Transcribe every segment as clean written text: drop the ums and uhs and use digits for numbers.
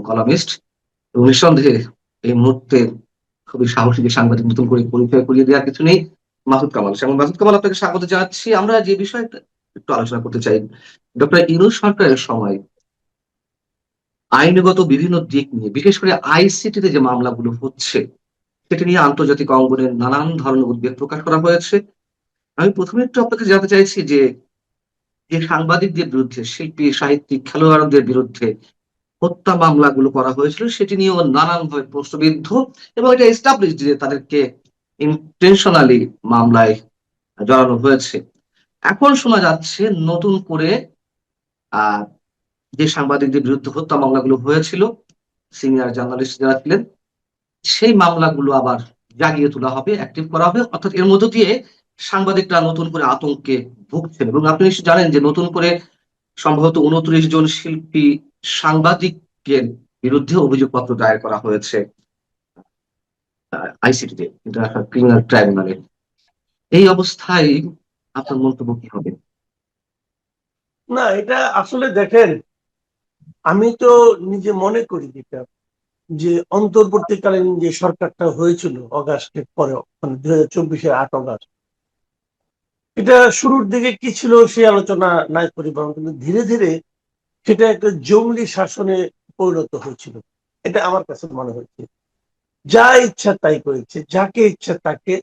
Columnist এবং নিঃসন্দেহে এই মুহূর্তে খুবই সাহসী যে সাংবাদিক নতুন করে পরিচয় করিয়ে দেওয়ার কিছু নেই। মাসুদ কামাল, এবং মাসুদ কামাল আপনাকে স্বাগত জানাচ্ছি। আমরা যে বিষয়টা একটু আলোচনা করতে চাই, ডক্টর ইউনূস সরকারের সময় আইনগত বিভিন্ন দিক নিয়ে, বিশেষ করে আইসিটিতে যে মামলাগুলো হচ্ছে সেটি নিয়ে আন্তর্জাতিক অঙ্গনে নানান ধরনের উদ্বেগ প্রকাশ করা হয়েছে। আমি প্রথমে একটু আপনাকে জানতে চাইছি যে যে সাংবাদিকদের বিরুদ্ধে, শিল্পী, সাহিত্যিক, খেলোয়াড়দের বিরুদ্ধে হত্যা মামলাগুলো করা হয়েছিল সেটি নিয়েও নানানভাবে প্রশ্নবিদ্ধ, এবং এটা এস্টাবলিশ যে তাদেরকে ইন্টেনশনালি মামলায় জড়ানো হয়েছে। এখন শোনা যাচ্ছে নতুন করে আহ যে সাংবাদিকদের বিরুদ্ধে হত্যা মামলাগুলো হয়েছিল, সিনিয়র জার্নালিস্ট যারা ছিলেন, সেই মামলাগুলো আবার জাগিয়ে তোলা হবে, অ্যাক্টিভ করা হবে। অর্থাৎ এর মধ্য দিয়ে সাংবাদিকরা নতুন করে আতঙ্কে ভুগছেন। এবং আপনি নিশ্চয়ই জানেন যে নতুন করে সম্ভবত 29 জন শিল্পী, সাংবাদিকের বিরুদ্ধে অভিযোগপত্র দায়ের করা হয়েছে আইসিটিতে, ইন্টারন্যাশনাল ক্রিমিনাল ট্রাইব্যুনালে। এই অবস্থায় আপনার মন্তব্য কি হবে? না, এটা আসলে দেখেন, আমি তো নিজে মনে করি যেটা যে অন্তর্বর্তীকালীন যে সরকারটা হয়েছিল অগাস্টের পরে, মানে 2024-এর 8 অগাস্ট, এটা শুরুর দিকে কি ছিল সে আলোচনা নাই করি, বরং কিন্তু ধীরে ধীরে সেটা একটা জঙ্গলি শাসনে পরিণত হয়েছিল। এটা আমার কাছে মনে হয়েছে। যা ইচ্ছা তাই করেছে, যাকে ইচ্ছা তাকে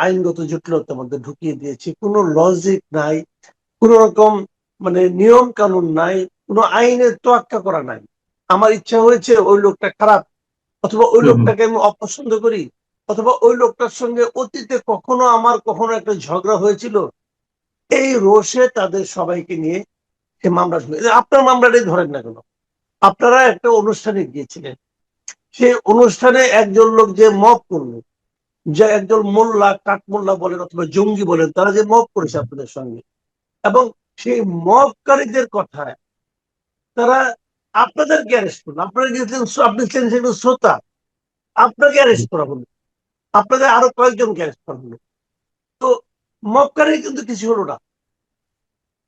আইনগত জটিলতার মধ্যে ঢুকিয়ে দিয়েছে। কোনো লজিক নাই, কোন রকম মানে নিয়ম কানুন নাই, কোনো আইনের তোয়াক্কা করা নাই। আমার ইচ্ছা হয়েছে ওই লোকটা খারাপ, অথবা ওই হুম, হুম। লোকটাকে আমি অপছন্দ করি, অথবা ওই লোকটার সঙ্গে অতীতে কখনো একটা ঝগড়া হয়েছিল, এই রোষে তাদের সবাইকে নিয়ে সে মামলা ঢুকে। আপনার মামলাটাই ধরেন না কেন, আপনারা একটা অনুষ্ঠানে গিয়েছিলেন, সেই অনুষ্ঠানে একজন লোক যে মব করলো, যে একজন মোল্লা, কাঠমোল্লা বলেন অথবা জঙ্গি বলেন, তারা যে মব করেছে আপনাদের সঙ্গে, এবং সেই মবকারীদের কথায় তারা আপনাদেরকে অ্যারেস্ট করলো। আপনারা গিয়েছিলেন, আপনি ছিলেন সেখানে শ্রোতা, আপনাকে অ্যারেস্ট করা হলো, আপনাদের আরো কয়েকজনকে অ্যারেস্ট করা হলো। তো মক্কারে কিন্তু কিছু হলো না,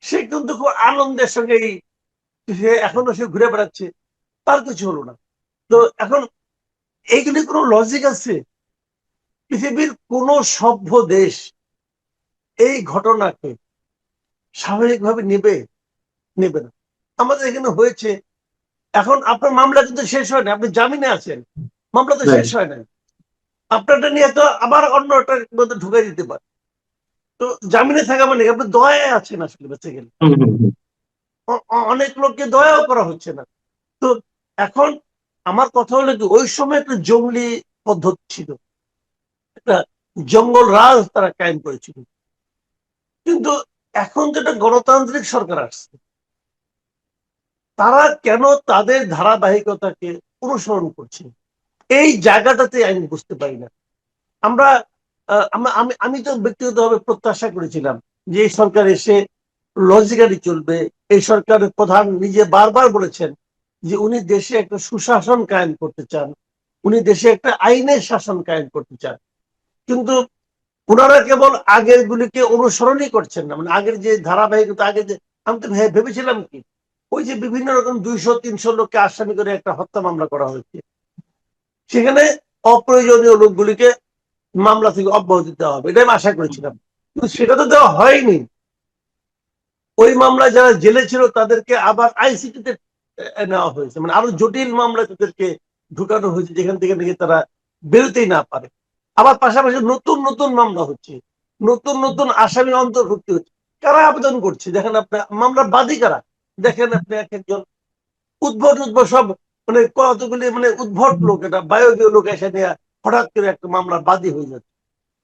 সে কিন্তু খুব আনন্দের সঙ্গে সে এখনো সে ঘুরে বেড়াচ্ছে, তার কিছু হলো না। তো এখন এইগুলি কোনো লজিক আছে? পৃথিবীর কোন সভ্য দেশ এই ঘটনাকে স্বাভাবিকভাবে নেবে না। আমাদের এখানে হয়েছে। এখন আপনার মামলা কিন্তু শেষ হয় না, আপনি জামিনে আছেন, মামলা তো শেষ রাইট। হয় না। আপনারটা নিয়ে তো আবার অন্যটার মধ্যে ঢুকাই দিতে পারে। তো জামিনে থাকা মানে আপনি দয়ায় আছেন আসলে, বেঁচে গেলে। হুম, হুম, হুম। অনেক লোককে দয়াও করা হচ্ছে না। তো এখন আমার কথা হলো কি, ওই সময় একটা জঙ্গলি পদ্ধতি ছিল, একটা জঙ্গল রাজ তারা কায়েম করেছিল। কিন্তু এখন তো একটা গণতান্ত্রিক সরকার আসছে, তারা কেন তাদের ধারাবাহিকতাকে অনুসরণ করছে? এই জায়গাটাতে আমি বুঝতে পারি না। আমরা আমি আমি তো ব্যক্তিগতভাবে প্রত্যাশা করেছিলাম যে এই সরকার এসে লজিক্যালি চলবে। এই সরকারের প্রধান নিজে বারবার বলেছেন যে উনি দেশে একটা সুশাসন কায়েম করতে চান, উনি দেশে একটা আইনের শাসন কায়েম করতে চান। কিন্তু ওনারা কেবল আগের গুলিকে অনুসরণই করছেন না, মানে আগের যে ধারাবাহিকতা, আগে যে আমি তো ভেবেছিলাম কি, ওই যে বিভিন্ন রকম 200-300 লোককে আসামি করে একটা হত্যা মামলা করা হয়েছে, সেখানে অপ্রয়োজনীয় লোকগুলিকে মামলা থেকে অব্যাহতি দেওয়া হবে, এটা আমি আশা করেছিলাম। কিন্তু সেটা তো দেওয়া হয়নি। ওই মামলায় যারা জেলে ছিল তাদেরকে আবার আইসিটিতে নেওয়া হয়েছে, মানে আরো জটিল মামলা তাদেরকে ঢুকানো হয়েছে, যেখান থেকে নাকি তারা বেরোতেই না পারে। আবার পাশাপাশি নতুন নতুন মামলা হচ্ছে, নতুন নতুন আসামি অন্তর্ভুক্তি হচ্ছে। কারা আবেদন করছে দেখেন আপনি, মামলার বাদী কারা দেখেন আপনি, এক একজন উদ্ভট উদ্ভট সব, মানে কতগুলি মানে উদ্ভট লোক, এটা বায়বীয় লোক এসে নিয়ে হঠাৎ করে একটা মামলার বাদী হয়ে যাচ্ছে,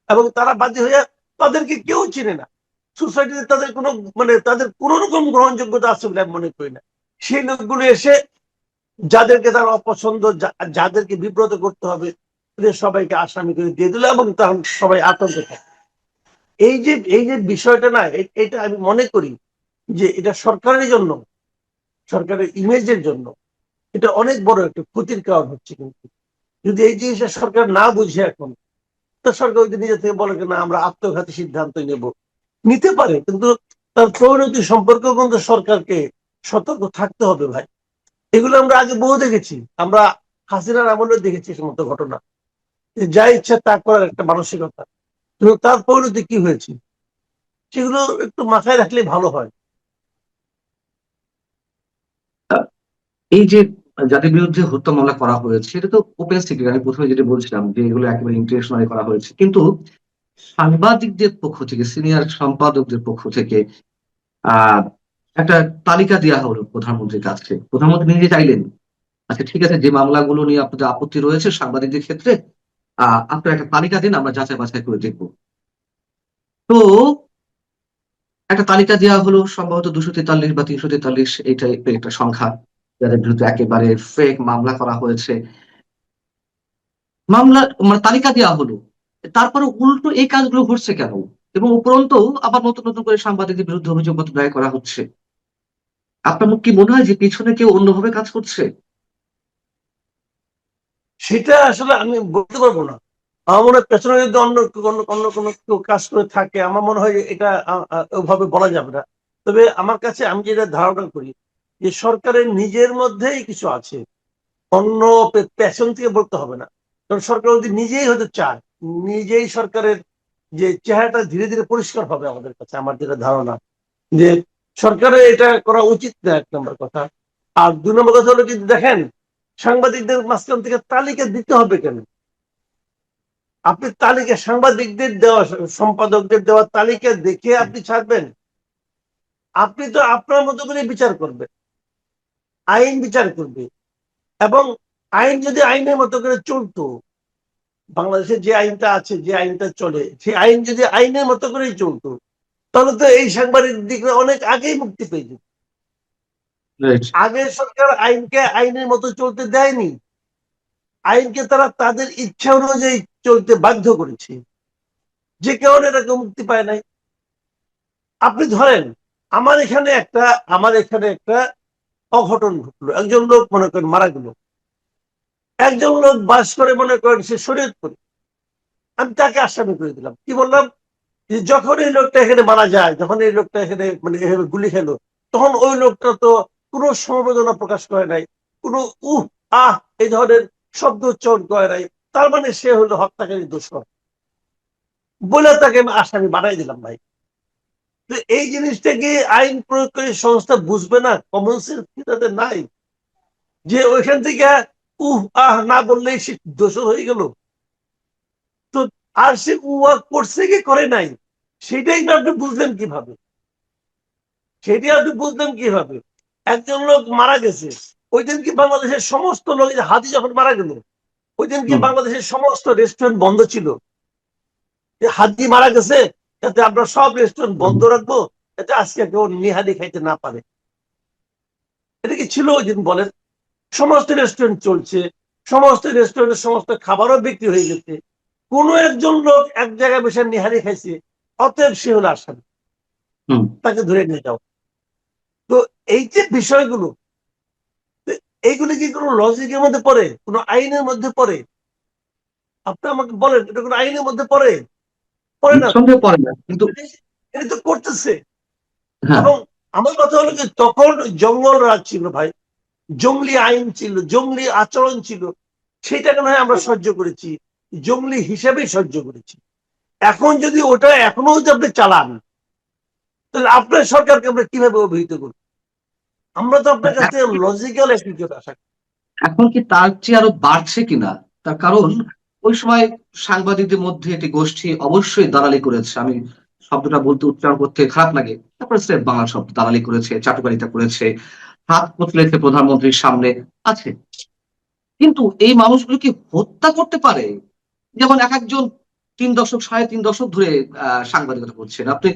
এবং তারা বাদী হয়ে তাদেরকে কেউ চিনে না। সোসাইটিতে তাদের কোনো মানে তাদের কোন রকম গ্রহণযোগ্যতা আছে বলে আমি মনে করি না। সেই লোকগুলো এসে যাদেরকে তার অপছন্দ, যাদেরকে বিব্রত করতে হবে, এদের সবাইকে আসামি করে দিয়ে দিল, এবং তখন সবাই আতঙ্কে থাকে। এই যে বিষয়টা না, এটা আমি মনে করি যে এটা সরকারের জন্য, সরকারের ইমেজের জন্য এটা অনেক বড় একটা ক্ষতির কারণ হচ্ছে। কিন্তু যদি এই জিনিসটা সরকার না বুঝে এখন, তো সরকার যদি নিজে থেকে বলে না আমরা আত্মঘাতী সিদ্ধান্ত নিতে পারে, কিন্তু তার পরিণতি সম্পর্কেও কিন্তু সরকারকে সতর্ক থাকতে হবে ভাই। এগুলো আমরা আগে বহু দেখেছি। আমরা হাসিনার আমলে দেখেছি এই সমস্ত ঘটনা, যে যা ইচ্ছা তা করার একটা মানসিকতা। কিন্তু তার পরিণতি কি হয়েছে সেগুলো একটু মাথায় রাখলে ভালো হয়। এই যে যাদের বিরুদ্ধে হত্যা মামলা করা হয়েছে এটা তো ওপেন সিক্রেট, আমি প্রথমে যেটা বলছিলাম যে এগুলো একেবারে ইন্টেনশনালি করা হয়েছে, কিন্তু সাংবাদিকদের পক্ষ থেকে, সিনিয়র সম্পাদকদের পক্ষ থেকে আহ একটা তালিকা দেওয়া হলো প্রধানমন্ত্রীর কাছে। প্রধানমন্ত্রী নিজে চাইলেন, আচ্ছা ঠিক আছে, যে মামলাগুলো নিয়ে আপনাদের আপত্তি রয়েছে সাংবাদিকদের ক্ষেত্রে, আপনারা একটা তালিকা দিন, আমরা যাচাই বাছাই করে দেখবো। তো একটা তালিকা দেওয়া হলো, সম্ভবত 243 বা 343 এই টাইপের একটা সংখ্যা, যাদের বিরুদ্ধে একেবারে ফেক মামলা করা হয়েছে। মামলা মানে তালিকা দেওয়া হলো, তারপরে উল্টো এই কাজগুলো ঘটছে কেন? এবং উপরন্তু আবার নতুন নতুন করে সাংবাদিকদের বিরুদ্ধে অভিযোগপত্র দায়ের করা হচ্ছে। আপনার কি মনে হয় যে পিছনে কেউ অন্যভাবে কাজ করছে? সেটা আসলে আমি বলতে পারবো না। আমার মনে হয় পেছনে যদি অন্য অন্য অন্য কোনো কেউ কাজ করে থাকে, আমার মনে হয় এটা ওভাবে বলা যাবে না। তবে আমার কাছে আমি যেটা ধারণা করি, যে সরকারের নিজের মধ্যেই কিছু আছে, অন্য পেছন থেকে বলতে হবে না। কারণ সরকার যদি নিজেই হয়তো চায়, নিজেই সরকারের যে চেহারাটা ধীরে ধীরে পরিষ্কার হবে আমাদের কাছে, আমার যেটা ধারণা, যে সরকারের এটা করা উচিত না, এক নম্বর কথা। আর দুই নম্বর কথা হলো, যদি দেখেন সাংবাদিকদের মাঝখান থেকে তালিকা দিতে হবে কেন? আপনি তালিকা সাংবাদিকদের দেওয়া, সম্পাদকদের দেওয়া তালিকা দেখে আপনি ছাড়বেন? আপনি তো আপনার মতো করে বিচার করবেন, আইন বিচার করবে। এবং আইন যদি আইনের মতো করে চলতো, বাংলাদেশে যে আইনটা আছে, যে আইনটা চলে, সেই আইন যদি আইনের মতো করেই চলতো, তাহলে তো এই সাংবাদিকরা অনেক আগেই মুক্তি পেয়ে যেত। রাইট। আগের সরকার আইনকে আইনের মতো চলতে দেয়নি, আইনকে তারা তাদের ইচ্ছা অনুযায়ী চলতে বাধ্য করেছে, যে কারণে তাকে মুক্তি পায় নাই। আপনি ধরেন, আমার এখানে একটা অঘটন ঘটলো, একজন লোক মনে করেন মারা গেল, একজন লোক বাস করে মনে করেন সে শরীয়তপুরে, আমি তাকে আসামি করে দিলাম। কি বললাম, যে যখন এই লোকটা এখানে মারা যায়, যখন এই লোকটা এখানে মানে এভাবে গুলি খেলো, তখন ওই লোকটা তো কোনো সমবেদনা প্রকাশ করে নাই, কোনো উহ আহ এই ধরনের শব্দ উচ্চারণ করে নাই, তার মানে সে হলো হত্যাকারী দোষর, বলে তাকে আমি আসামি বানাই দিলাম ভাই। তো এই জিনিসটা কি আইন প্রয়োগকারী সংস্থা বুঝবে না? কমন সেন্স কি তাদের নাই? যে ওইখান থেকে উহ আহ না বললেই সে দোষর হয়ে গেল? তো আর সে উহা করছে কি করে নাই, সেটাই না আপনি বুঝলেন কিভাবে? সেটাই আপনি বুঝলেন কিভাবে? একজন লোক মারা গেছে, ওই দিন কি বাংলাদেশের সমস্ত লোক, হাতি যখন মারা গেল, ওই দিন কি হুম। বাংলাদেশের সমস্ত রেস্টুরেন্ট বন্ধ ছিল? হাতি মারা গেছে, যাতে আমরা সব রেস্টুরেন্ট হুম। বন্ধ রাখবো, যাতে আজকে কেউ নিহারি খাইতে না পারে? এটা কি ছিল ওই দিন বলেন? সমস্ত রেস্টুরেন্ট চলছে, সমস্ত রেস্টুরেন্টের সমস্ত খাবারও বিক্রি হয়ে গেছে, কোনো একজন লোক এক জায়গায় বসে নিহারি খাইছে, অতএব সে হলো আসামি, হুম। তাকে ধরে নিয়ে যাও। তো এই যে বিষয়গুলো, এইগুলি কি কোনো লজিকের মধ্যে পড়ে, কোনো আইনের মধ্যে পড়ে? আপনি আমাকে বলেন, এটা কোনো আইনের মধ্যে পড়ে? পড়ে না। নিঃসন্দেহে পড়ে না, কিন্তু এটা তো করতেছে। হ্যাঁ। এবং আমার কথা হলো যে তখন জঙ্গল রাজ ছিল ভাই, জঙ্গলি আইন ছিল, জঙ্গলি আচরণ ছিল, সেটাকে নয় আমরা সহ্য করেছি, জঙ্গলি হিসেবেই সহ্য করেছি। এখন যদি ওটা এখনো যদি আপনি চালান, তাহলে আপনার সরকারকে আমরা কিভাবে অভিহিত করব? আমরা তো আপনার কাছে লজিক্যাল অ্যাটিটিউড আশা করি। এখন কি তার চেয়ে আরো বাড়ছে কিনা? তার কারণ ওই সময় সাংবাদিকদের মধ্যে একটি গোষ্ঠী অবশ্যই দালালি করেছে। আমি শব্দটা বলতে, উচ্চারণ করতে খারাপ লাগে, তারপরে স্রেফ বাংলা শব্দ, দালালি করেছে, চাটুকারিতা করেছে, হাত কচলেছে প্রধানমন্ত্রীর সামনে আছে। কিন্তু এই মানুষগুলো কি হত্যা করতে পারে? যেমন এক একজন 3 দশক, 3.5 দশক ধরে সাংবাদিকতা করছেন। আপনি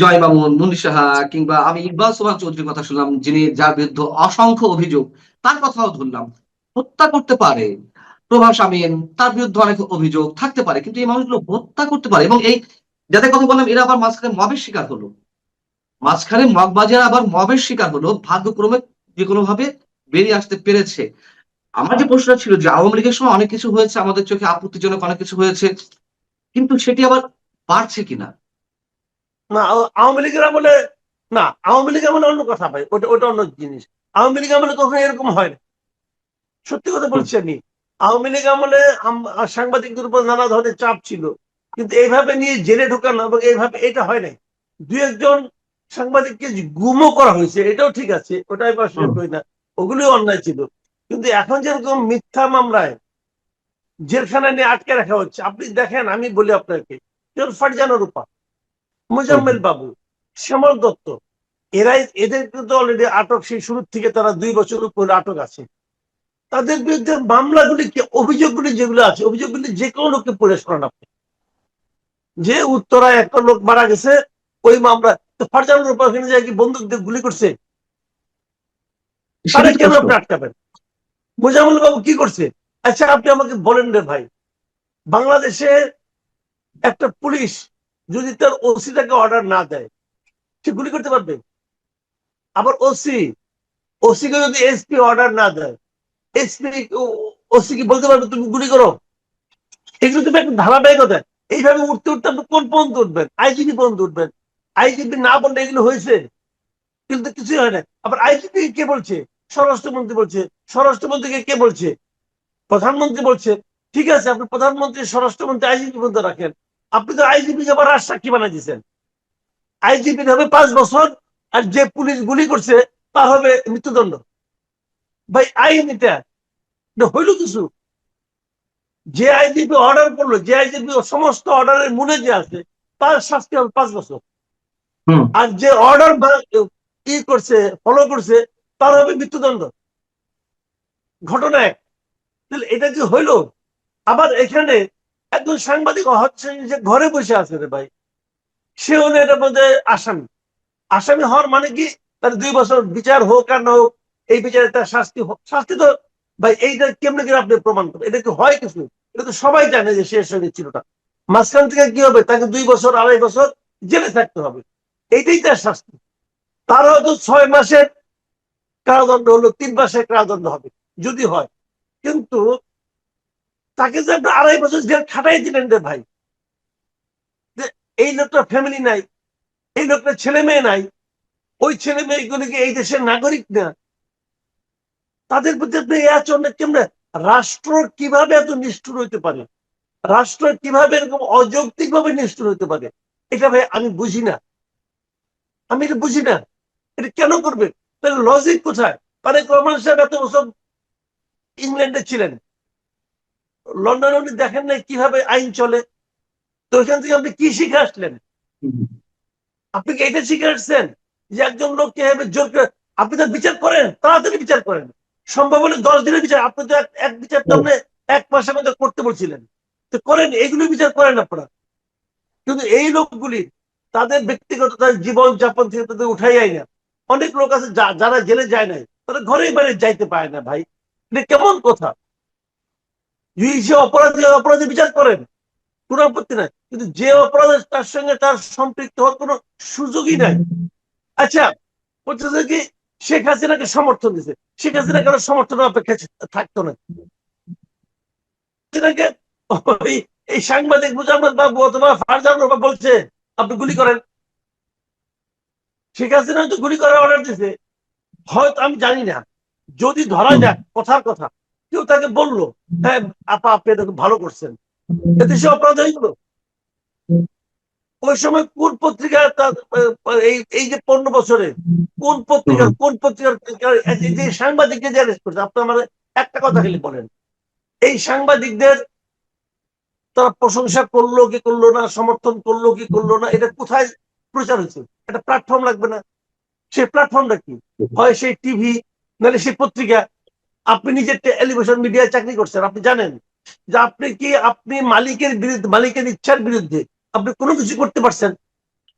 জয় মামুন, মুন্নি সাহা, কিংবা আমি ইকবাল সোহান চৌধুরীর কথা শুনলাম, যিনি, যার বিরুদ্ধে অসংখ্য অভিযোগ, তার কথাও ধরলাম। হত্যা করতে পারে। প্রভাস আমিন, তার বিরুদ্ধে অনেক অভিযোগ থাকতে পারে, কিন্তু এই মানুষগুলো হত্যা করতে পারে। এবং এই যাদের কথা বললাম, এরা আবার মাঝখানে মবের শিকার হলো, মাঝখানে মগবাজার আবার মবের শিকার হলো, ভাগ্যক্রমে যে কোনো ভাবে বেরিয়ে আসতে পেরেছে। আমার যে প্রশ্নটা ছিল যে আওয়ামী লীগের সময় অনেক কিছু হয়েছে, আমাদের চোখে আপত্তিজনক অনেক কিছু হয়েছে, কিন্তু সেটি আবার বাড়ছে কিনা? না, আওয়ামী লীগের আমলে, না আওয়ামী লীগ আমলে অন্য কথা ভাই, ওটা ওটা অন্য জিনিস। আওয়ামী লীগ আমলে কখনো এরকম হয় না। সত্যি কথা বলছি আমি। আওয়ামী লীগ আমলে সাংবাদিকদের উপর নানা ধরনের চাপ ছিল, কিন্তু এইভাবে নিয়ে জেলে ঢোকানো এবং এইভাবে এটা হয় নাই। দু একজন সাংবাদিককে গুমও করা হয়েছে, এটাও ঠিক আছে, ওটাই অস্বীকার করি না, ওগুলি অন্যায় ছিল। কিন্তু এখন যেরকম মিথ্যা মামলায় জেলখানা নিয়ে আটকে রাখা হচ্ছে, আপনি দেখেন, আমি বলি আপনাকে, যেমন ফারজানা রূপা, মুজাম্মেল বাবু, শ্যামল দত্ত, এদের কিন্তু অলরেডি আটক, সেই শুরু থেকে তারা 2 বছর উপরে আটক আছে। তাদের বিরুদ্ধে মামলাগুলি কি, অভিযোগগুলি যেগুলো আছে, অভিযোগগুলি যে কোনো লোককে প্রকাশ করেন আপনি। যে উত্তরায় একটা লোক মারা গেছে, ওই মামলা তো ফারজানার উপর যায় কি বন্দুক দিয়ে গুলি করছে, তারা সেটাই তো কেন প্রশ্ন। আপনি আটকাবেন? মুজাম্মেল বাবু কি করছে? আচ্ছা আপনি আমাকে বলেন রে ভাই, বাংলাদেশে একটা পুলিশ যদি তার ওসিটাকে অর্ডার না দেয়, সে গুলি করতে পারবে? আবার ওসি কে যদি এসপি অর্ডার না দেয়, এসপি ওসি কি বলতে পারবে তুমি গুলি করো? এগুলো তুমি একটা ধারাবাহিকতা। এইভাবে উঠতে উঠতে আপনি কোন পর্যন্ত উঠবেন? আইজিপি পর্যন্ত উঠবেন। আইজিপি না বললে এগুলো হয়েছে, কিন্তু কিছুই হয় না। আবার আইজিপি কে বলছে? স্বরাষ্ট্রমন্ত্রী বলছে। স্বরাষ্ট্রমন্ত্রীকে কে বলছে? প্রধানমন্ত্রী বলছে। ঠিক আছে, আপনি প্রধানমন্ত্রী, স্বরাষ্ট্রমন্ত্রী, আইজিপি পর্যন্ত রাখেন। আপনি তো আইজিপি কে আবার রাজসাক্ষী বানাই দিচ্ছেন। আইজিপি হবে 5 বছর, আর যে পুলিশ গুলি করছে তার হবে মৃত্যুদণ্ড। ভাই আইন এটা হইল কিছু? যে আইজিপি অর্ডার করলো, যে আইজিপি সমস্ত অর্ডারের মূলে যে আছে, তার শাস্তি হবে 5 বছর। হুম। আর যে অর্ডার কি করছে, ফলো করছে, তার হবে মৃত্যুদণ্ড। ঘটনা এক। তাহলে এটা কি হইলো? আবার এখানে একজন সাংবাদিক হচ্ছে যে ঘরে বসে আছে রে ভাই, সে হলো এটার মধ্যে আসামি। আসামি হওয়ার মানে কি, তার 2 বছর বিচার হোক আর না হোক, এই বিচারে তার শাস্তি হোক। শাস্তি তো ভাই এইটা কেমনে করে আপনি প্রমাণ করেন? এটা কি হয় কিছু? এটা তো সবাই জানে যে শেষ হয়ে ছিলটা। মাঝখান থেকে কি হবে? তাকে 2 বছর 2.5 বছর জেলে থাকতে হবে, এইটাই তার শাস্তি। তার হয়তো 6 মাসের কারাদণ্ড হলো, 3 মাসের কারাদণ্ড হবে যদি হয়। কিন্তু তাকে যে আপনি 2.5 বছর জেল খাটাই দিলেন রে ভাই, যে এই লোকটা ফ্যামিলি নাই, এই লোকটা ছেলে মেয়ে নাই, ওই ছেলে মেয়েগুলিকে এই দেশের নাগরিক না, তাদের প্রতি আপনি এই আচরণটা কেমনে? রাষ্ট্র কিভাবে এত নিষ্ঠুর হইতে পারে? রাষ্ট্র কিভাবে এরকম অযৌক্তিক ভাবে নিষ্ঠুর হইতে পারে? এটা ভাই আমি বুঝি না, আমি এটা বুঝি না। এটা কেন করবে? তাহলে লজিক কোথায়? তারেক রহমান সাহেব এত বছর ইংল্যান্ডে ছিলেন, লন্ডনে উনি দেখেন নাই কিভাবে আইন চলে? তো ওইখান থেকে আপনি কি শিখে আসলেন? আপনি কি এটা শিখে আসছেন যে একজন লোককে জোর করে আপনি তো বিচার করেন, তাড়াতাড়ি বিচার করেন, সম্ভব হলে 10 দিনের বিচার? আপনি তো এক বিচার তো আপনি 1 মাসের মধ্যে করতে বলছিলেন, তো করেন, এগুলো বিচার করেন আপনারা। কিন্তু এই লোকগুলি তাদের ব্যক্তিগত তাদের জীবন যাপন থেকে তাদের উঠাই না। অনেক লোক আছে যারা জেলে যায় নাই, তারা ঘরে বাইরে যাইতে পারে না ভাই। এটা কেমন কথা? সে অপরাধী অপরাধী বিচার করেন, কোনো আপত্তি নাই, কিন্তু যে অপরাধ তার সঙ্গে তার সম্পৃক্ত হওয়ার কোনো সুযোগই নাই। আচ্ছা, বলতেছে কি শেখ হাসিনাকে সমর্থন দিছে, শেখ হাসিনা কারো সমর্থন অপেক্ষা থাকতো না। হাসিনাকে এই সাংবাদিক মুজাম্মেল বাবু অথবা ফারজানা রূপা বলছে আপনি গুলি করেন। শেখ হাসিনা তো গুলি করার অর্ডার দিছে, হয়তো আমি জানি না, যদি ধরা যাক কথার কথা, কেউ তাকে বললো হ্যাঁ আপা আপনি এটা ভালো করছেন, এতে সে অপরাধ হয়ে গেল। ওই সময় কোন পত্রিকা এই যে 15 বছরে কোন পত্রিকার যে সাংবাদিককে যে অ্যারেস্ট করছে, আপনি আমার একটা কথা খালি বলেন, এই সাংবাদিকদের তারা প্রশংসা করলো কি করলো না, সমর্থন করলো কি করলো না, এটা কোথায় প্রচার হয়েছে? একটা প্ল্যাটফর্ম লাগবে না? সেই প্ল্যাটফর্মটা কি? হয় সেই টিভি, নাহলে সেই পত্রিকা। আপনি নিজে টেলিভিশন মিডিয়ায় চাকরি করছেন, আপনি জানেন যে আপনি মালিকের বিরুদ্ধে, মালিকের ইচ্ছার বিরুদ্ধে আপনি কোনো কিছু করতে পারছেন?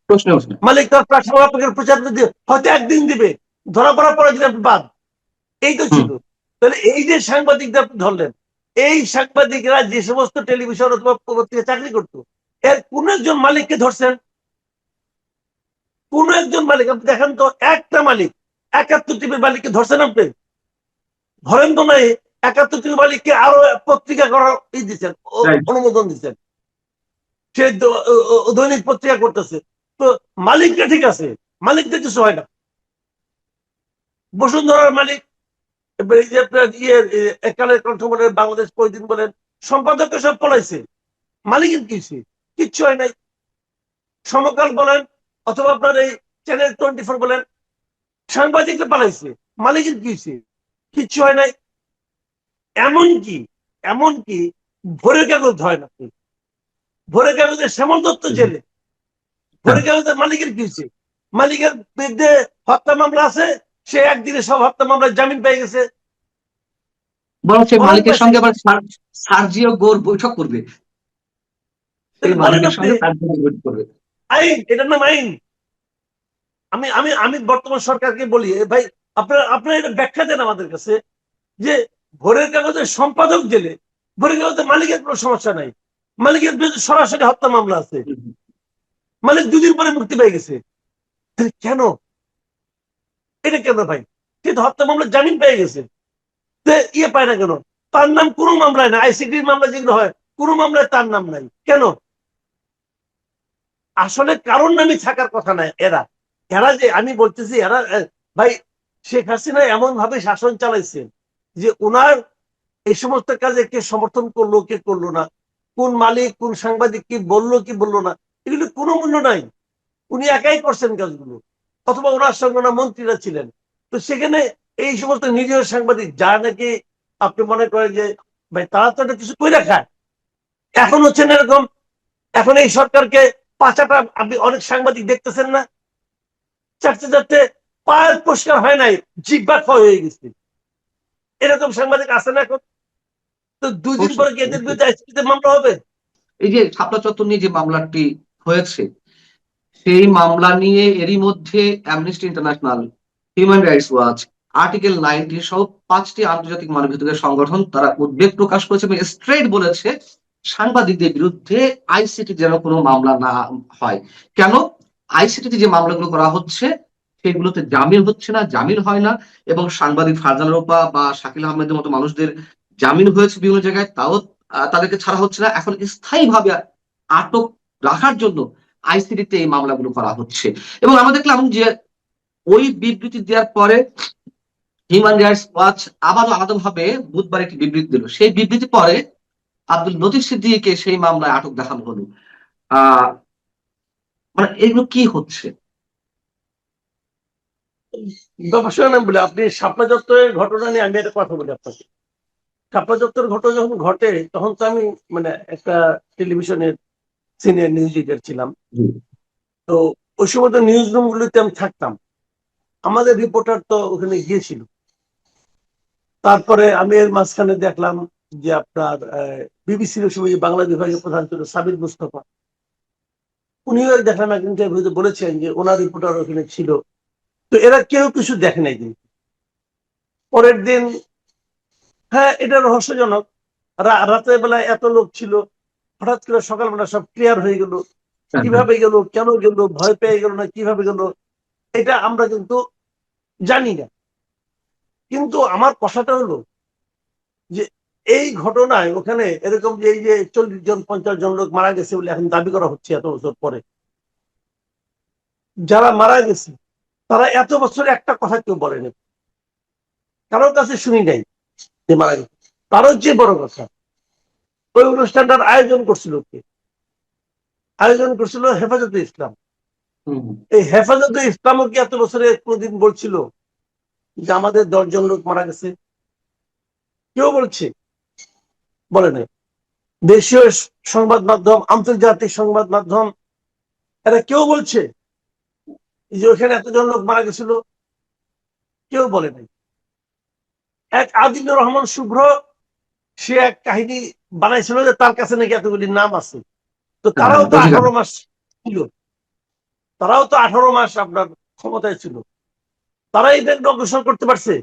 প্রশ্ন প্রশ্ন। মালিক তার প্ল্যাটফর্ম আপনাকে প্রচার দিয়ে হয়তো একদিন দিবে, ধরা পড়ার পরে দিন আপনি বাদ। এই তো ছিল। তাহলে এই যে সাংবাদিকদের আপনি ধরলেন, এই সাংবাদিকরা যে সমস্ত টেলিভিশন অথবা পত্রিকা চাকরি করতো, এর কোন একজন মালিককে ধরছেন? কোন একজন মালিক আপনি দেখেন তো, একটা মালিক 71 টিভির মালিককে ধরছেন আপনি? ধরেন তো নাই। 71 টিভির মালিককে আরো পত্রিকা করার দিচ্ছেন, অনুমোদন দিচ্ছেন, সে দৈনিক পত্রিকা করতেছে। তো মালিকটা ঠিক আছে, মালিকদের কিছু হয় না। বসুন্ধরার মালিক এবার এই যে আপনার একালের কণ্ঠ বলেন, বাংলাদেশ প্রতিদিন বলেন, সম্পাদক সব পলাইছে, মালিকের কি হয়েছে? কিচ্ছু হয় নাই। সমকাল বলেন অথবা আপনার এই চ্যানেল 24 বলেন, সাংবাদিকরা পালাইছে, মালিকের কি হয়েছে? কিচ্ছু হয় নাই। এমনকি এমনকি ভোরের কাগজ হয় না, ভোরের কাগজে শ্যামল দত্ত জেলে, ভোরের কাগজের মালিকের কি হয়েছে? মালিকের বিরুদ্ধে হত্যা মামলা আছে, সে একদিনে সব হত্যা মামলায় জামিন পেয়ে গেছে। বরং সেই বলেন মালিকের পাইছে সঙ্গে আবার সার্জিও গোর বৈঠক করবে, সেই বলেন মালিকের আপনি, সঙ্গে সার্জিও গোর বৈঠক করবে। আইন, এটার নাম আইন। আমি আমি আমি বর্তমান সরকারকে বলি, ভাই আপনারা আপনারা এটা ব্যাখ্যা দেন আমাদের কাছে, যে ভোরের কাগজের সম্পাদক জেলে, ভোরের কাগজের মালিকের কোনো সমস্যা নাই, মালিকের বিরুদ্ধে সরাসরি হত্যা মামলা আছে, মালিক 2 দিন পরে মুক্তি পেয়ে গেছে। কেন? এটা কেন ভাই? কিন্তু হত্যা মামলা জামিন পেয়ে গেছে, পায় না কেন? তার নাম কোনো মামলায় না, আইসিটির মামলা যেগুলো হয় কোনো মামলায় তার নাম নাই কেন? আসলে কারণ নামই থাকার কথা না। এরা এরা যে আমি বলতেছি, এরা ভাই শেখ হাসিনা এমন ভাবে শাসন চালাইছেন যে ওনার এই সমস্ত কাজে কে সমর্থন করলো কে করলো না, কোন মালিক কোন সাংবাদিক কি বললো না, এগুলো কোনো মূল্য নাই। উনি একাই করছেন কাজগুলো, অথবা ওনার সঙ্গে ওনার মন্ত্রীরা ছিলেন। তো সেখানে এই সমস্ত নিজের সাংবাদিক যা নাকি আপনি মনে করেন যে ভাই তারা তো একটা কিছু করে খায়, এখন হচ্ছেন এরকম। এখন এই সরকারকে পাচাটা আপনি অনেক সাংবাদিক দেখতেছেন না, চারটে চারটে পায়ের পরিষ্কার হয় নাই, জিব্বা ক্ষয় হয়ে গেছে, এরকম সাংবাদিক আছে না এখন? তো 2 দিন অবশ্যই, পরে কি এদের অবশ্যই। বিরুদ্ধে আইসিটিতে মামলা হবে? এই যে শাপলা চত্বর নিয়ে যে মামলাটি হয়েছে, সেই মামলা নিয়ে এরই মধ্যে amnesty international, human rights watch, article 90 সহ 5টি আন্তর্জাতিক মানবাধিকার সংগঠন তারা উদ্বেগ প্রকাশ করেছে এবং স্ট্রেট বলেছে সাংবাদিকদের বিরুদ্ধে আইসিটি যেন কোনো মামলা না হয়। কেন? আইসিটিতে যে মামলাগুলো করা হচ্ছে সেগুলোতে জামিন হচ্ছে না, জামিন হয় না, এবং সাংবাদিক ফারজানা রূপা বা শাকিল আহমেদের মতো মানুষদের জামিন হয়েছে বিভিন্ন জায়গায়, তাও তাদেরকে ছাড়া হচ্ছে না। এখন স্থায়ীভাবে আটক রাখার জন্য আইসিটিতে এই মামলাগুলো করা হচ্ছে। এবং আমরা দেখলাম যে ওই বিবৃতি দেওয়ার পরে হিউম্যান রাইটস ওয়াচ আবারও আলাদাভাবে বুধবার একটি বিবৃতি দিল। সেই বিবৃতি পরে আব্দুল লতিফ সিদ্দিকীকে সেই মামলায় আটক দেখানো হলো। আহ মানে এগুলো কি হচ্ছে? ব্যাপার না বলে আপনি শাপলা চত্বরের ঘটনা নিয়ে আমি একটা কথা বলি আপনাকে। শাপলা চত্বরের ঘটনা যখন ঘটে তখন তো আমি মানে একটা টেলিভিশনের সিনিয়র নিউজ এডিটর ছিলাম। তো ওই সময় তো নিউজ রুম গুলিতে আমি থাকতাম, আমাদের রিপোর্টার তো ওখানে গিয়েছিল। তারপরে আমি এর মাঝখানে দেখলাম যে আপনার বিবিসির ওই সময় বাংলা বিভাগের প্রধান ছিল সাবির মুস্তফা, উনিও দেখলাম এক ইন্টারভিউতে বলেছেন যে ওনার রিপোর্টার ওখানে ছিল। তো এরা কেউ কিছু দেখে নাই। কিন্তু পরের দিন, হ্যাঁ এটা রহস্যজনক, রাতের বেলায় এত লোক ছিল, হঠাৎ করে সকালবেলা সব ক্লিয়ার হয়ে গেল। কিভাবে গেল, কেন গেল, ভয় পেয়ে গেল না কিভাবে গেল, এটা আমরা কিন্তু জানি না। কিন্তু আমার কথাটা হলো যে এই ঘটনায় ওখানে এরকম যে এই যে 40 জন 50 জন লোক মারা গেছে বলে এখন দাবি করা হচ্ছে এত বছর পরে, যারা মারা গেছে তারা এত বছর একটা কথা কেউ বলেনি, কারোর কাছে শুনি নাই যে মারা গেছে। তারও যে বড় কথা, ওই অনুষ্ঠানটার আয়োজন করছিল কে? আয়োজন করছিল হেফাজতে ইসলাম। এই হেফাজতে ইসলামও কি এত বছরে কোনদিন বলছিল যে আমাদের 10 জন লোক মারা গেছে? কেউ বলছে? বলে নাই। দেশীয় সংবাদ মাধ্যম, আন্তর্জাতিক সংবাদ মাধ্যম, এরা কেউ বলছে যে ওখানে এতজন লোক মারা গেছিল? কেউ বলে নাই। এক আদিলুর রহমান শুভ্র, সে এক কাহিনী বানাইছিল যে তার কাছে নাকি এতগুলি নাম আছে। তো তারাও তো 18 মাস ছিল, তারাও তো 18 মাস আপনার ক্ষমতায় ছিল, তারা এটা অগ্রসর করতে পারছে?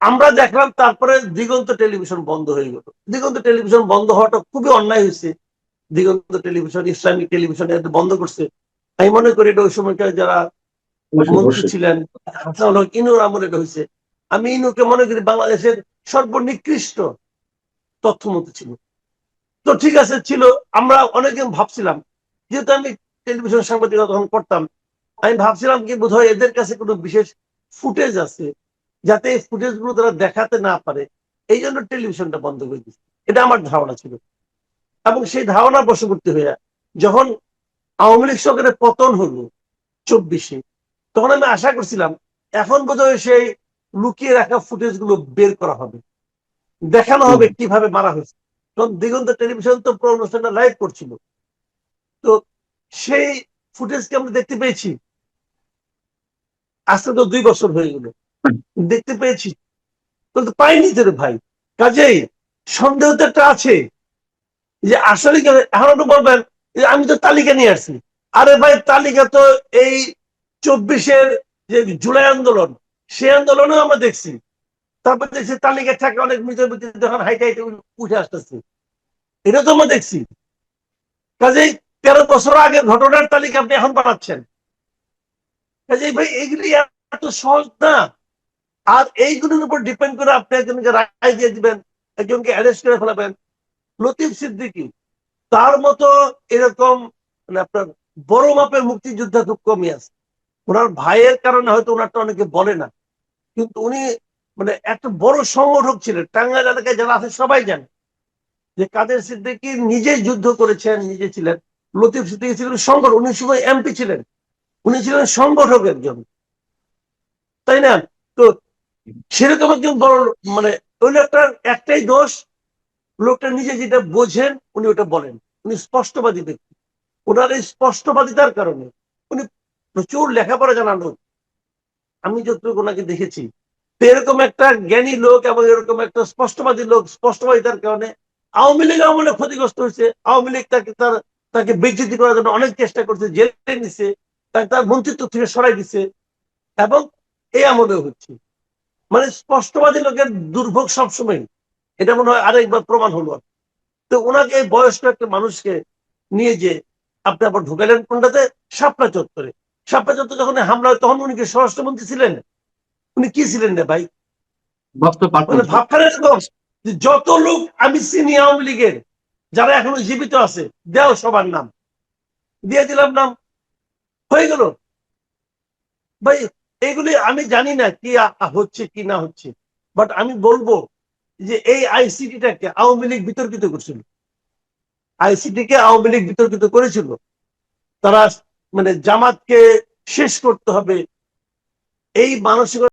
আমরা দেখলাম তারপরে দিগন্ত টেলিভিশন বন্ধ হয়ে গেল। দিগন্ত টেলিভিশন বন্ধ হওয়াটা খুবই অন্যায় হয়েছে। দিগন্ত টেলিভিশন, ইসলামিক টেলিভিশন বন্ধ করছে। আমি মনে করি এটা ওই সময়কার যারা মন্ত্রী ছিলেন হাসানুল হক ইনুর আমলে এটা হয়েছে। আমি ইনুকে মনে করি বাংলাদেশের সর্বনিকৃষ্ট তথ্যমন্ত্রী ছিল। তো ঠিক আছে ছিল, আমরা অনেকদিন ভাবছিলাম, যেহেতু আমি টেলিভিশন সাংবাদিকতা তখন করতাম, আমি ভাবছিলাম কি বোধহয় এদের কাছে কোনো বিশেষ ফুটেজ আছে যাতে এই ফুটেজ গুলো তারা দেখাতে না পারে, এই জন্য টেলিভিশনটা বন্ধ করে দিচ্ছে। এটা আমার ধারণা ছিল। এবং সেই ধারণা বশবর্তী হয়ে যখন আওয়ামী লীগ সরকারের পতন হলো 24-এ, তখন আমি আশা করছিলাম এখন বোধহয় সেই লুকিয়ে রাখা ফুটেজ গুলো বের করা হবে, দেখানো হবে কিভাবে মারা হয়েছে। তখন দিগন্ত টেলিভিশন তো পুরো অনুষ্ঠানটা লাইভ করছিল। তো সেই ফুটেজকে আমরা দেখতে পেয়েছি, আজকে তো 2 বছর হয়ে গেল, দেখতে পেয়েছি কিন্তু পাইনি তো রে ভাই। কাজেই সন্দেহ তো একটা আছে যে আসলে এখন একটু বলবেন যে আমি তো তালিকা নিয়ে আসছি। আরে ভাই তালিকা তো এই 24-এর যে জুলাই আন্দোলন, সেই আন্দোলনেও আমরা দেখছি। তারপর দেখছি তালিকা থাকে অনেক মৃত ব্যক্তি যখন হাইটে হাইটে উঠে আসতেছে, এটা তো আমরা দেখছি। কাজেই 13 বছর আগের ঘটনার তালিকা আপনি এখন বানাচ্ছেন। কাজেই ভাই এইগুলি এত সহজ না। আর এইগুলোর উপর ডিপেন্ড করে আপনি একজনকে রায় দিয়ে দিবেন, একজনকে অ্যারেস্ট করে ফেলাবেন। লতিফ সিদ্দিকী তার মতো এরকম মানে আপনার বড় মাপের মুক্তিযোদ্ধা খুব কমই আছে। ওনার ভাইয়ের কারণে হয়তো ওনারটা অনেকে বলে না, কিন্তু উনি মানে একটা বড় সংগঠক ছিলেন। টাঙ্গাইল এলাকায় যারা আছে সবাই জানে যে কাদের সিদ্দিকী নিজে যুদ্ধ করেছেন, নিজে ছিলেন। লতিফ সিদ্দিকী ছিলেন সংগঠক, উনি সময় এমপি ছিলেন, উনি ছিলেন সংগঠক একজন, তাই না? তো সেরকম একজন বড় মানে ওই লোকটার একটাই দোষ, লোকটা নিজে যেটা বোঝেন উনি ওটা বলেন। উনি স্পষ্টবাদী ব্যক্তি। ওনার এই স্পষ্টবাদিতার কারণে উনি প্রচুর লেখাপড়া জানা লোক, আমি যতটুকু ওনাকে দেখেছি। তো এরকম একটা জ্ঞানী লোক এবং এরকম একটা স্পষ্টবাদী লোক, স্পষ্টবাদিতার কারণে আওয়ামী লীগ আমলে ক্ষতিগ্রস্ত হয়েছে। আওয়ামী লীগ তাকে বিচ্যুতি করার জন্য অনেক চেষ্টা করছে, জেলে নিছে, তাকে তার মন্ত্রিত্ব থেকে সরাই দিছে, এবং এই আমলেও হচ্ছে। মানে স্পষ্টবাদী লোকের দুর্ভোগ সবসময়, এটা মনে হয় আরেকবার প্রমাণ হলো। তো ওনাকে এই বয়স্ক একটা মানুষকে নিয়ে যে আপনি আবার ঢুকালেন কোনটাতে, শাপলা চত্বরে। শাপলা চত্বরে যখন হামলা হয় তখন উনি কি স্বরাষ্ট্রমন্ত্রী ছিলেন? উনি কি ছিলেন না ভাই? বক্তব্য পাঠ মানে করছেন। ভাবখানে যত লোক আমি চিনি আওয়ামী লীগের যারা এখনো জীবিত আছে, দেও সবার নাম দিয়ে দিলাম, নাম হয়ে গেল ভাই। এইগুলি আমি জানি না কি হচ্ছে কি না হচ্ছে, বাট আমি বলবো যে এই আইসিটিটাকে আওয়ামী লীগ বিতর্কিত করছিল। আইসিটি কে আওয়ামী লীগ বিতর্কিত করেছিল। তারা মানে জামাতকে শেষ করতে হবে এই মানসিকতা